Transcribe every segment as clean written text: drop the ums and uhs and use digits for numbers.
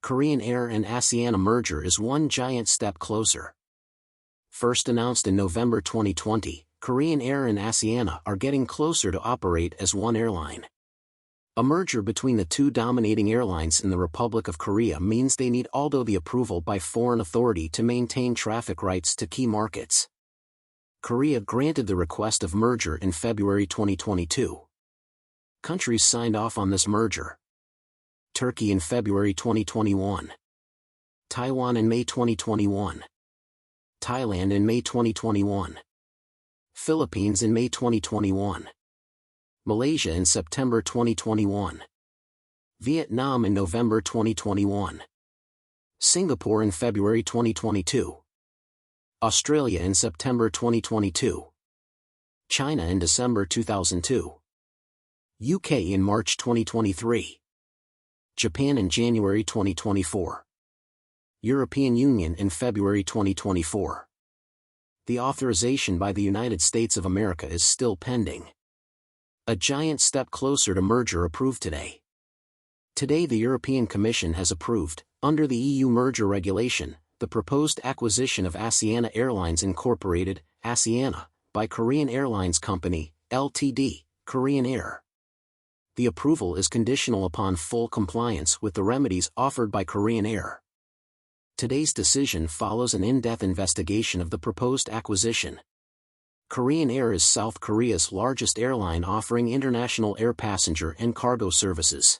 Korean Air and Asiana merger is one giant step closer. First announced in November 2020, Korean Air and Asiana are getting closer to operate as one airline. A merger between the two dominating airlines in the Republic of Korea means they need the approval by foreign authority to maintain traffic rights to key markets. Korea granted the request of merger in February 2022. Countries signed off on this merger: Turkey in February 2021, Taiwan in May 2021, Thailand in May 2021, Philippines in May 2021, Malaysia in September 2021, Vietnam in November 2021, Singapore in February 2022, Australia in September 2022, China in December 2002, UK in March 2023, Japan in January 2024, European Union in February 2024. The authorization by the United States of America is still pending. A giant step closer to merger approved today. Today the European Commission has approved, under the EU merger regulation, the proposed acquisition of Asiana Airlines Incorporated, Asiana, by Korean Airlines Company, Ltd., Korean Air. The approval is conditional upon full compliance with the remedies offered by Korean Air. Today's decision follows an in-depth investigation of the proposed acquisition. Korean Air is South Korea's largest airline offering international air passenger and cargo services.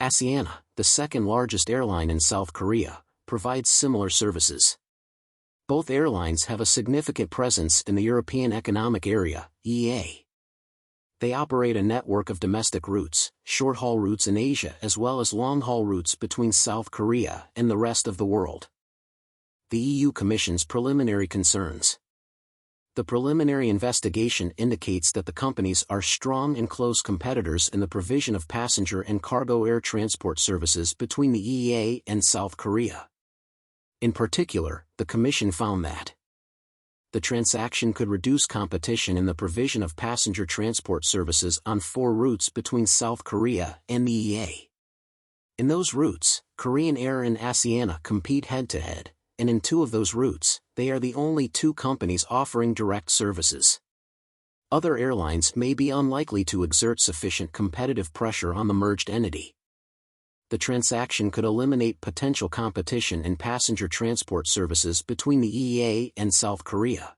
Asiana, the second largest airline in South Korea, provides similar services. Both airlines have a significant presence in the European Economic Area, EEA. They operate a network of domestic routes, short-haul routes in Asia as well as long-haul routes between South Korea and the rest of the world. The EU Commission's preliminary concerns. The preliminary investigation indicates that the companies are strong and close competitors in the provision of passenger and cargo air transport services between the EEA and South Korea. In particular, the Commission found that the transaction could reduce competition in the provision of passenger transport services on 4 routes between South Korea and the EEA. In those routes, Korean Air and Asiana compete head-to-head, and in 2 of those routes, they are the only 2 companies offering direct services. Other airlines may be unlikely to exert sufficient competitive pressure on the merged entity. The transaction could eliminate potential competition in passenger transport services between the EEA and South Korea.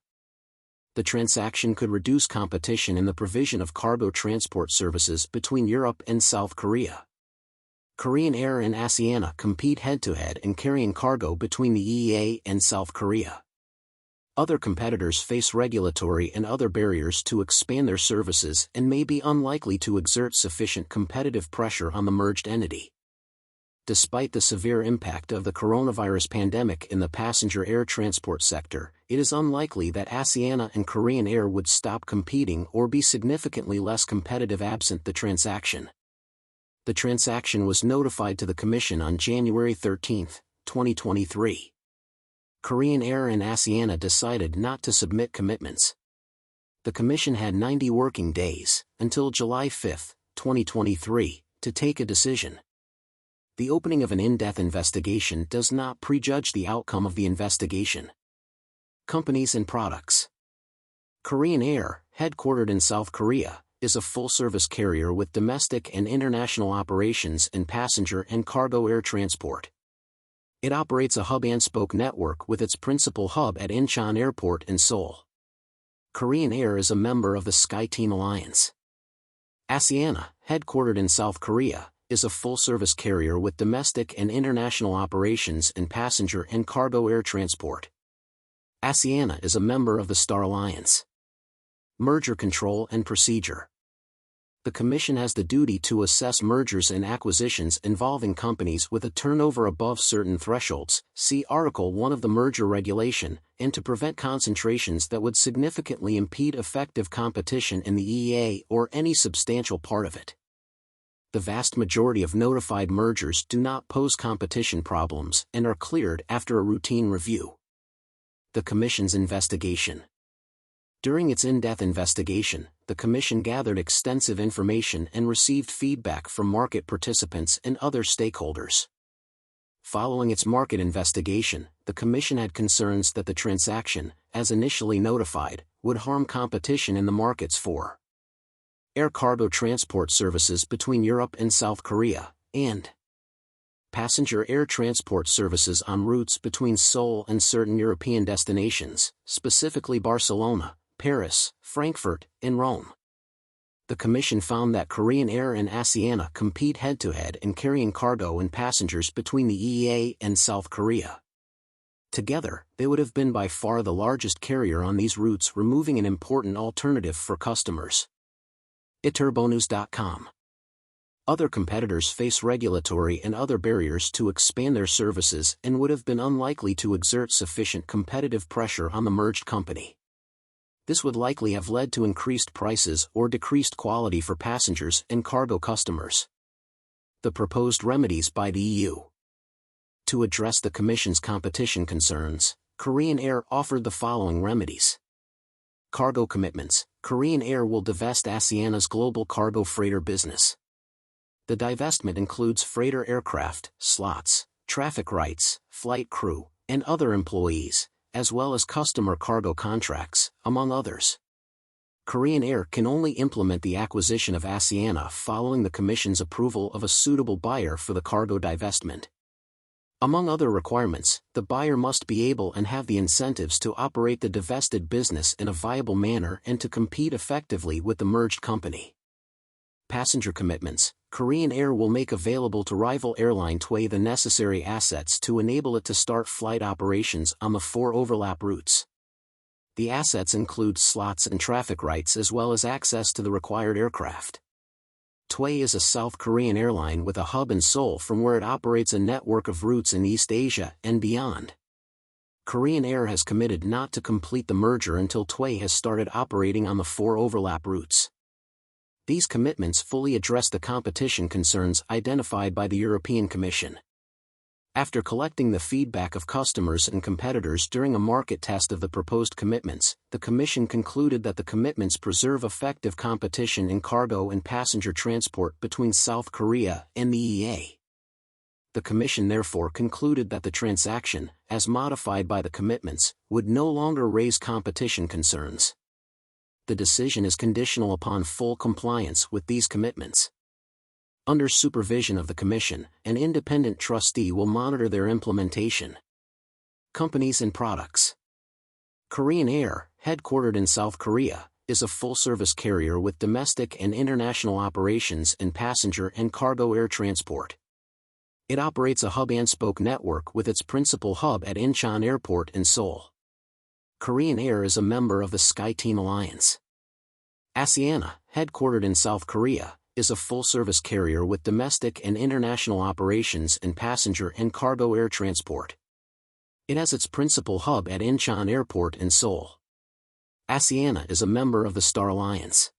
The transaction could reduce competition in the provision of cargo transport services between Europe and South Korea. Korean Air and Asiana compete head-to-head in carrying cargo between the EEA and South Korea. Other competitors face regulatory and other barriers to expand their services and may be unlikely to exert sufficient competitive pressure on the merged entity. Despite the severe impact of the coronavirus pandemic in the passenger air transport sector, it is unlikely that Asiana and Korean Air would stop competing or be significantly less competitive absent the transaction. The transaction was notified to the Commission on January 13, 2023. Korean Air and Asiana decided not to submit commitments. The Commission had 90 working days, until July 5, 2023, to take a decision. The opening of an in-depth investigation does not prejudge the outcome of the investigation. Companies and products. Korean Air, headquartered in South Korea, is a full-service carrier with domestic and international operations in passenger and cargo air transport. It operates a hub-and-spoke network with its principal hub at Incheon Airport in Seoul. Korean Air is a member of the Skyteam Alliance. Asiana, headquartered in South Korea, is a full-service carrier with domestic and international operations in passenger and cargo air transport. Asiana is a member of the Star Alliance. Merger control and procedure. The Commission has the duty to assess mergers and acquisitions involving companies with a turnover above certain thresholds, see Article 1 of the Merger Regulation, and to prevent concentrations that would significantly impede effective competition in the EEA or any substantial part of it. The vast majority of notified mergers do not pose competition problems and are cleared after a routine review. The Commission's investigation. During its in-depth investigation, the Commission gathered extensive information and received feedback from market participants and other stakeholders. Following its market investigation, the Commission had concerns that the transaction, as initially notified, would harm competition in the markets for air cargo transport services between Europe and South Korea, and passenger air transport services on routes between Seoul and certain European destinations, specifically Barcelona, Paris, Frankfurt, and Rome. The Commission found that Korean Air and Asiana compete head-to-head in carrying cargo and passengers between the EEA and South Korea. Together, they would have been by far the largest carrier on these routes, removing an important alternative for customers. iturbonus.com. Other competitors face regulatory and other barriers to expand their services and would have been unlikely to exert sufficient competitive pressure on the merged company. This would likely have led to increased prices or decreased quality for passengers and cargo customers. The proposed remedies by the EU. To address the Commission's competition concerns, Korean Air offered the following remedies. Cargo commitments. Korean Air will divest Asiana's global cargo freighter business. The divestment includes freighter aircraft, slots, traffic rights, flight crew, and other employees, as well as customer cargo contracts, among others. Korean Air can only implement the acquisition of Asiana following the Commission's approval of a suitable buyer for the cargo divestment. Among other requirements, the buyer must be able and have the incentives to operate the divested business in a viable manner and to compete effectively with the merged company. Passenger commitments. Korean Air will make available to rival airline TWAY the necessary assets to enable it to start flight operations on the 4 overlap routes. The assets include slots and traffic rights as well as access to the required aircraft. TWAY is a South Korean airline with a hub in Seoul from where it operates a network of routes in East Asia and beyond. Korean Air has committed not to complete the merger until TWAY has started operating on the 4 overlap routes. These commitments fully address the competition concerns identified by the European Commission. After collecting the feedback of customers and competitors during a market test of the proposed commitments, the Commission concluded that the commitments preserve effective competition in cargo and passenger transport between South Korea and the EEA. The Commission therefore concluded that the transaction, as modified by the commitments, would no longer raise competition concerns. The decision is conditional upon full compliance with these commitments. Under supervision of the Commission, an independent trustee will monitor their implementation. Companies and products. Korean Air, headquartered in South Korea, is a full-service carrier with domestic and international operations in passenger and cargo air transport. It operates a hub-and-spoke network with its principal hub at Incheon Airport in Seoul. Korean Air is a member of the Skyteam Alliance. Asiana, headquartered in South Korea, is a full-service carrier with domestic and international operations in passenger and cargo air transport. It has its principal hub at Incheon Airport in Seoul. Asiana is a member of the Star Alliance.